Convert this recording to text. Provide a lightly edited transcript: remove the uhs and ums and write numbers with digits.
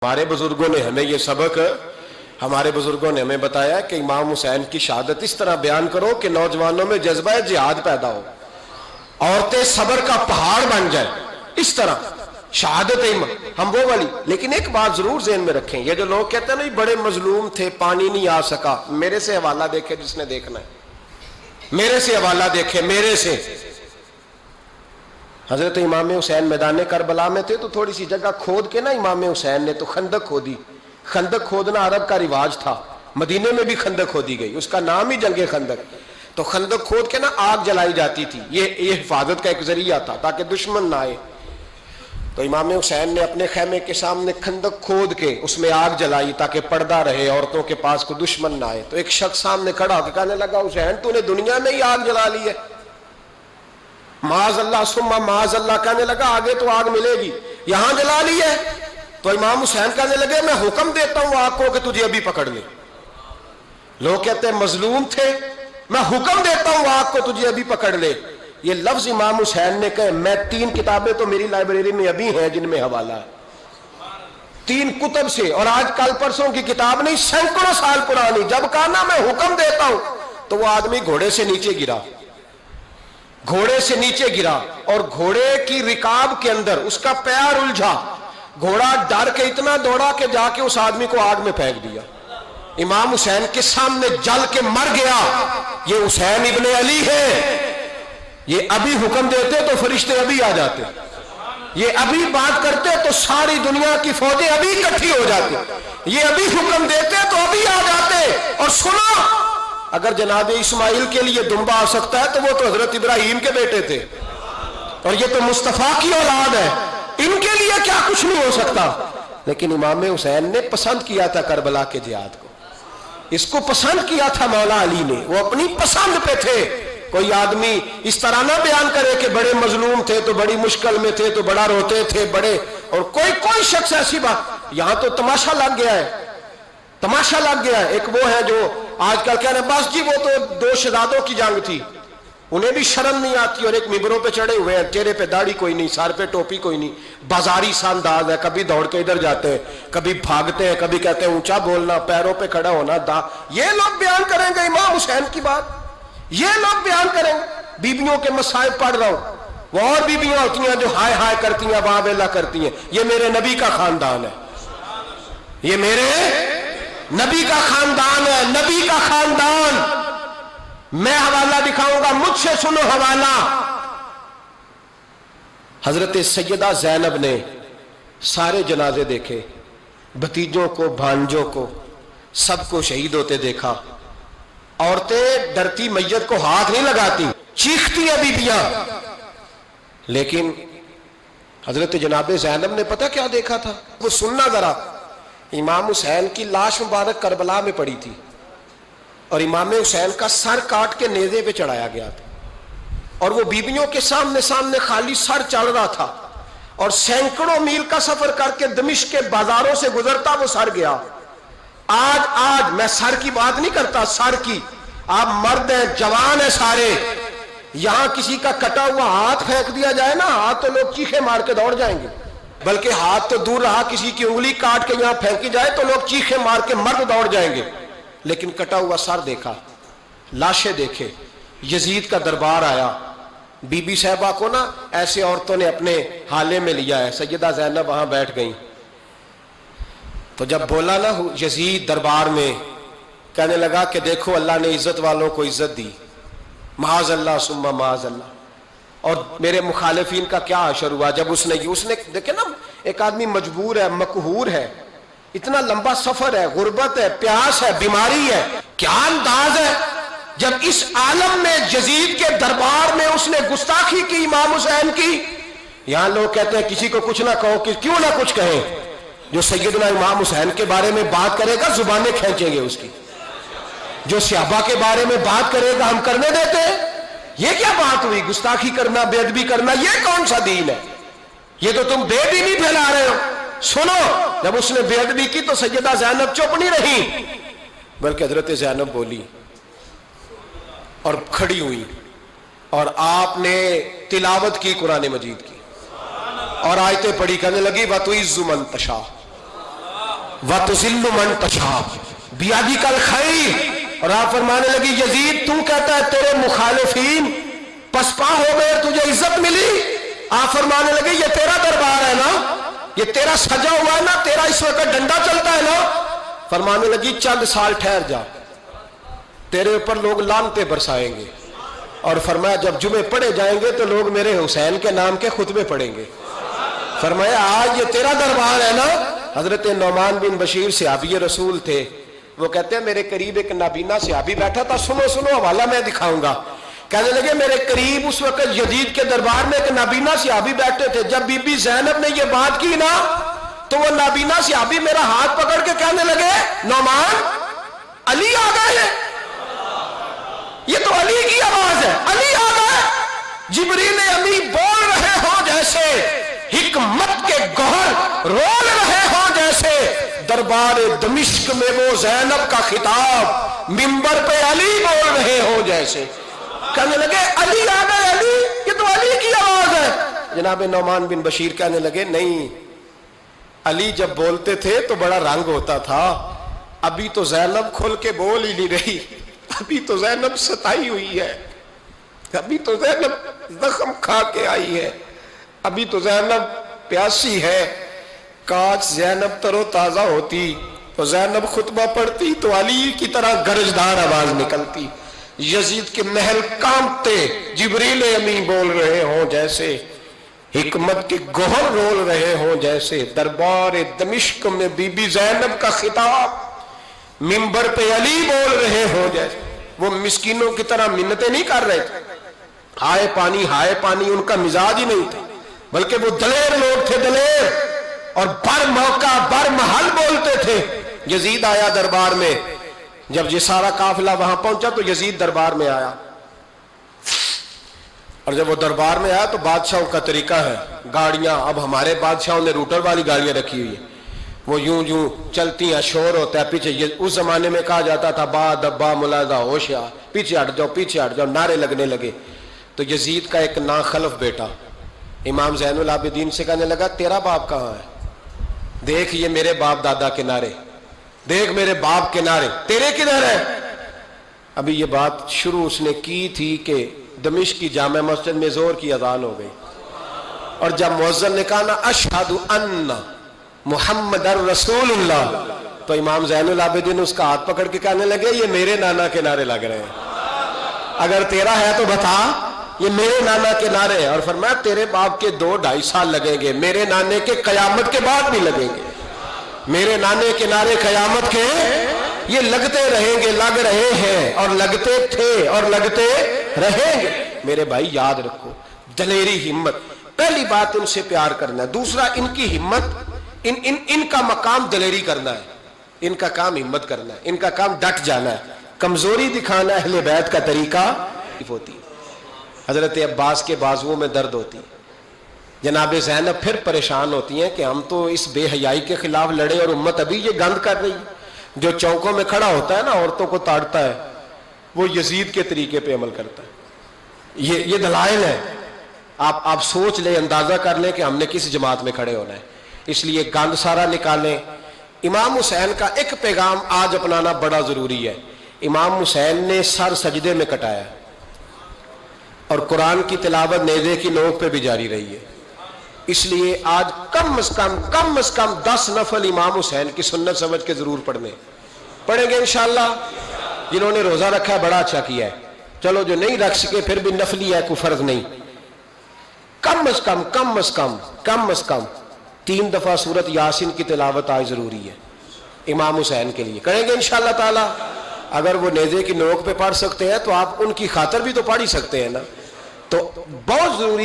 ہمارے بزرگوں نے ہمیں یہ سبق ہمارے بزرگوں نے ہمیں بتایا کہ امام حسین کی شہادت اس طرح بیان کرو کہ نوجوانوں میں جذبہ جہاد پیدا ہو، عورتیں صبر کا پہاڑ بن جائیں، اس طرح شہادت ہم وہ والی۔ لیکن ایک بات ضرور ذہن میں رکھیں، یہ جو لوگ کہتے ہیں نا بڑے مظلوم تھے پانی نہیں آ سکا، میرے سے حوالہ دیکھے جس نے دیکھنا ہے، میرے سے حوالہ دیکھے، میرے سے۔ حضرت امام حسین میدان کربلا میں تھے تو تھوڑی سی جگہ کھود کے نا امام حسین نے تو خندق کھودی۔ خندق کھودنا عرب کا رواج تھا، مدینے میں بھی خندق کھودی گئی، اس کا نام ہی جنگ خندق۔ تو خندق کھود کے نا آگ جلائی جاتی تھی، یہ حفاظت کا ایک ذریعہ تھا تاکہ دشمن نہ آئے۔ تو امام حسین نے اپنے خیمے کے سامنے خندق کھود کے اس میں آگ جلائی تاکہ پردہ رہے، عورتوں کے پاس کوئی دشمن نہ آئے۔ تو ایک شخص سامنے کھڑا ہو کے کہنے لگا، حسین تو نے دنیا میں ہی آگ جلا لی ہے؟ معاذ اللہ ثم معاذ اللہ، کہنے لگا آگے تو آگ ملے گی، یہاں جلا لی ہے؟ تو امام حسین کہنے لگے میں حکم دیتا ہوں آگ کو کہ تجھے ابھی پکڑ لے۔ لوگ کہتے ہیں مظلوم تھے، میں حکم دیتا ہوں آگ کو تجھے ابھی پکڑ لے۔ یہ لفظ امام حسین نے کہے، میں 3 کتابیں تو میری لائبریری میں ابھی ہیں جن میں حوالہ ہے، 3 کتب سے، اور آج کل پرسوں کی کتاب نہیں، سینکڑوں سال پرانی۔ جب کہا نا میں حکم دیتا ہوں تو وہ آدمی گھوڑے سے نیچے گرا، گھوڑے سے نیچے گرا، اور گھوڑے کی رکاب کے اندر اس کا پیر الجھا، گھوڑا ڈر کے اتنا دوڑا کہ جا کے اس آدمی کو آگ میں پھینک دیا۔ امام حسین کے سامنے جل کے مر گیا۔ یہ حسین ابن علی ہے، یہ ابھی حکم دیتے تو فرشتے ابھی آ جاتے، یہ ابھی بات کرتے تو ساری دنیا کی فوجیں ابھی اکٹھی ہو جاتی، یہ ابھی حکم دیتے تو ابھی آ جاتے۔ اور سنو، اگر جناب اسماعیل کے لیے دمبا آ سکتا ہے تو وہ تو حضرت ابراہیم کے بیٹے تھے، اور یہ تو مصطفیٰ کی اولاد ہے، ان کے لیے کیا کچھ نہیں ہو سکتا؟ لیکن امام حسین نے پسند کیا تھا کربلا کے جہاد کو، اس کو پسند کیا تھا مولا علی نے، وہ اپنی پسند پہ تھے۔ کوئی آدمی اس طرح نہ بیان کرے کہ بڑے مظلوم تھے تو بڑی مشکل میں تھے تو بڑا روتے تھے بڑے، اور کوئی شخص ایسی بات، یہاں تو تماشا لگ گیا ہے، تماشا لگ گیا ہے۔ ایک وہ ہے جو آج کل کہہ رہے ہیں بس جی وہ تو 2 شہزادوں کی جنگ تھی، انہیں بھی شرم نہیں آتی، اور ایک ممبروں پہ چڑھے ہوئے ہیں، چہرے پہ داڑھی کوئی نہیں، سر پہ ٹوپی کوئی نہیں، بازاری سا انداز ہے، کبھی دوڑ کے ادھر جاتے ہیں، کبھی بھاگتے ہیں، کبھی کہتے ہیں اونچا بولنا، پیروں پہ کھڑا ہونا، یہ لوگ بیان کریں گے امام حسین کی بات، یہ لوگ بیان کریں گے۔ بیبیوں کے مصائب پڑھ رہا ہوں، وہ اور بیبیاں ہوتی ہیں جو ہائے ہائے کرتی ہیں، واہ ویلا کرتی ہیں، یہ میرے نبی کا خاندان ہے، یہ میرے نبی کا خاندان ہے، نبی کا خاندان۔ میں حوالہ دکھاؤں گا، مجھ سے سنو حوالہ۔ حضرت سیدہ زینب نے سارے جنازے دیکھے، بھتیجوں کو، بھانجوں کو، سب کو شہید ہوتے دیکھا۔ عورتیں ڈرتی میت کو ہاتھ نہیں لگاتی، چیختی ہیں بیبیاں، لیکن حضرت جناب زینب نے پتہ کیا دیکھا تھا؟ وہ سننا ذرا۔ امام حسین کی لاش مبارک کربلا میں پڑی تھی، اور امام حسین کا سر کاٹ کے نیزے پہ چڑھایا گیا تھا، اور وہ بیبیوں کے سامنے خالی سر چڑھ رہا تھا، اور سینکڑوں میل کا سفر کر کے دمشق کے بازاروں سے گزرتا وہ سر گیا۔ آج میں سر کی بات نہیں کرتا، سر کی، آپ مرد ہیں، جوان ہیں سارے، یہاں کسی کا کٹا ہوا ہاتھ پھینک دیا جائے نا، ہاتھ تو لوگ چیخے مار کے دوڑ جائیں گے، بلکہ ہاتھ تو دور رہا، کسی کی انگلی کاٹ کے یہاں پھینکی جائے تو لوگ چیخے مار کے مرد دوڑ جائیں گے۔ لیکن کٹا ہوا سر دیکھا، لاشیں دیکھے، یزید کا دربار آیا، بی بی صاحبہ کو نا ایسے عورتوں نے اپنے حالے میں لیا ہے، سیدہ زینب وہاں بیٹھ گئیں۔ تو جب بولا نا یزید دربار میں، کہنے لگا کہ دیکھو اللہ نے عزت والوں کو عزت دی، معاذ اللہ ثم معاذ اللہ، اور میرے مخالفین کا کیا حشر ہوا جب اس نے دیکھے نا، ایک آدمی مجبور ہے، مقہور ہے، اتنا لمبا سفر ہے، غربت ہے، پیاس ہے، بیماری ہے، کیا انداز ہے جب اس عالم میں یزید کے دربار میں اس نے گستاخی کی امام حسین کی۔ یہاں لوگ کہتے ہیں کسی کو کچھ نہ کہو، کہ کیوں نہ کچھ کہیں، جو سیدنا امام حسین کے بارے میں بات کرے گا زبانیں کھینچیں گے اس کی، جو صحابہ کے بارے میں بات کرے گا ہم کرنے دیتے ہیں؟ یہ کیا بات ہوئی؟ گستاخی کرنا، بے ادبی کرنا، یہ کون سا دین ہے؟ یہ تو تم بے دینی پھیلا رہے ہو۔ سنو، جب اس نے بے ادبی کی تو سیدہ زینب چپ نہیں رہی، بلکہ حضرت زینب بولی اور کھڑی ہوئی، اور آپ نے تلاوت کی قرآن مجید کی، اور آیتیں پڑھی، کہنے لگی وَتُعِزُّ مَن تَشَاءُ، وَتُذِلُّ مَن تَشَاءُ بِيَدِكَ الْخَيْرُ. اور آپ فرمانے لگی یزید تو کہتا ہے تیرے مخالفین پسپا ہو گئے تجھے عزت ملی. آپ فرمانے لگے یہ تیرا دربار ہے نا, یہ تیرا سجا ہوا ہے نا, تیرا اس وقت ڈنڈا چلتا ہے نا. فرمانے لگی چند سال ٹھہر جا, تیرے اوپر لوگ لعنتیں برسائیں گے. اور فرمایا جب جمعے پڑھے جائیں گے تو لوگ میرے حسین کے نام کے خطبے پڑھیں گے. فرمایا آج یہ تیرا دربار ہے نا. حضرت نعمان بن بشیر صحابی رسول تھے, وہ کہتے ہیں میرے قریب ایک نابینا صحابی بیٹھا تھا, سنو سنو حوالہ میں دکھاؤں گا. کہنے لگے میرے قریب اس وقت یزید کے دربار میں ایک نابینا صحابی بیٹھے تھے. جب بی بی زینب نے یہ بات کی نا تو وہ نابینا صحابی میرا ہاتھ پکڑ کے کہنے لگے نعمان علی آ گئے ہیں, یہ تو علی کی آواز ہے, علی آ گئے. جبریل امی بول رہے ہوں جیسے, حکمت کے گوہر رول رہے ہوں جیسے, دربار دمشق میں وہ زینب کا خطاب منبر پہ علی بول رہے ہوں جیسے. کہنے لگے علی آ گئے, علی, یہ تو علی کی آواز ہے. جناب نعمان بن بشیر کہنے لگے نہیں, علی جب بولتے تھے تو بڑا رنگ ہوتا تھا, ابھی تو زینب کھل کے بول ہی نہیں رہی, ابھی تو زینب ستائی ہوئی ہے, ابھی تو زینب زخم کھا کے آئی ہے, ابھی تو زینب پیاسی ہے. کاش زینب تر و تازہ ہوتی تو زینب خطبہ پڑھتی تو علی کی طرح گرجدار آواز نکلتی. یزید کے محل کانپتے, جبریل امی بول رہے ہوں جیسے, حکمت کے گوہر رول رہے ہوں جیسے, دربار دمشق میں بی بی زینب کا خطاب منبر پہ علی بول رہے ہوں جیسے. وہ مسکینوں کی طرح منتیں نہیں کر رہے تھے, ہائے پانی ان کا مزاج ہی نہیں تھا, بلکہ وہ دلیر لوگ تھے, دلیر, اور بر موقع بر محل بولتے تھے. یزید آیا دربار میں, جب یہ سارا قافلہ وہاں پہنچا تو یزید دربار میں آیا, اور جب وہ دربار میں آیا تو بادشاہوں کا طریقہ ہے, گاڑیاں, اب ہمارے بادشاہوں نے روٹر والی گاڑیاں رکھی ہوئی ہیں, وہ یوں چلتی ہیں, شور ہوتا ہے پیچھے. اس زمانے میں کہا جاتا تھا با دبا ملاحظہ ہوشیار, پیچھے ہٹ جاؤ, نعرے لگنے لگے. تو یزید کا ایک ناخلف بیٹا امام زین العابدین سے کہنے لگا تیرا باپ کہاں ہے, دیکھ یہ میرے باپ دادا کے نعرے, دیکھ میرے باپ کے نعرے, تیرے کدھر ہے. ابھی یہ بات شروع اس نے کی تھی کہ دمشق کی جامع مسجد میں زور کی اذان ہو گئی, اور جب مؤذن نے کہا نا اشہد ان محمد رسول اللہ, تو امام زین العابدین اس کا ہاتھ پکڑ کے کہنے لگے یہ میرے نانا کے نعرے لگ رہے ہیں, اگر تیرا ہے تو بتا, یہ میرے نانا کے نعرے ہیں. اور فرمایا تیرے باپ کے 2-2.5 سال لگیں گے, میرے نانے کے قیامت کے بعد بھی لگیں گے, میرے نانے کے نعرے قیامت کے یہ لگتے رہیں گے, لگ رہے ہیں اور لگتے تھے اور لگتے رہیں گے. میرے بھائی یاد رکھو, دلیری, ہمت, پہلی بات ان سے پیار کرنا ہے. دوسرا ان کی ہمت, ان کا مقام دلیری کرنا ہے, ان کا کام ہمت کرنا ہے, ان کا کام ڈٹ جانا ہے. کمزوری دکھانا اہل بیت کا طریقہ ہوتی. حضرت عباس کے بازوؤں میں درد ہوتی, جناب زینب پھر پریشان ہوتی ہیں کہ ہم تو اس بے حیائی کے خلاف لڑے اور امت ابھی یہ گند کر رہی. جو چوکوں میں کھڑا ہوتا ہے نا عورتوں کو تاڑتا ہے, وہ یزید کے طریقے پہ عمل کرتا ہے. یہ دلائل ہے, آپ سوچ لیں, اندازہ کر لیں کہ ہم نے کس جماعت میں کھڑے ہونا ہے. اس لیے گند سارا نکالیں. امام حسین کا ایک پیغام آج اپنانا بڑا ضروری ہے. امام حسین نے سر سجدے میں کٹایا, اور قرآن کی تلاوت نیزے کی نوک پہ بھی جاری رہی ہے. اس لیے آج کم از کم 10 نفل امام حسین کی سنت سمجھ کے ضرور پڑھیں گے انشاءاللہ. جنہوں نے روزہ رکھا ہے بڑا اچھا کیا ہے, چلو جو نہیں رکھ سکے پھر بھی نفلی ہے, کوئی فرض نہیں. کم از کم 3 دفعہ سورت یاسین کی تلاوت آج ضروری ہے امام حسین کے لیے. کریں گے انشاءاللہ تعالی. اگر وہ نیزے کی نوک پہ پڑھ سکتے ہیں تو آپ ان کی خاطر بھی تو پڑھ ہی سکتے ہیں نا. تو بہت ضروری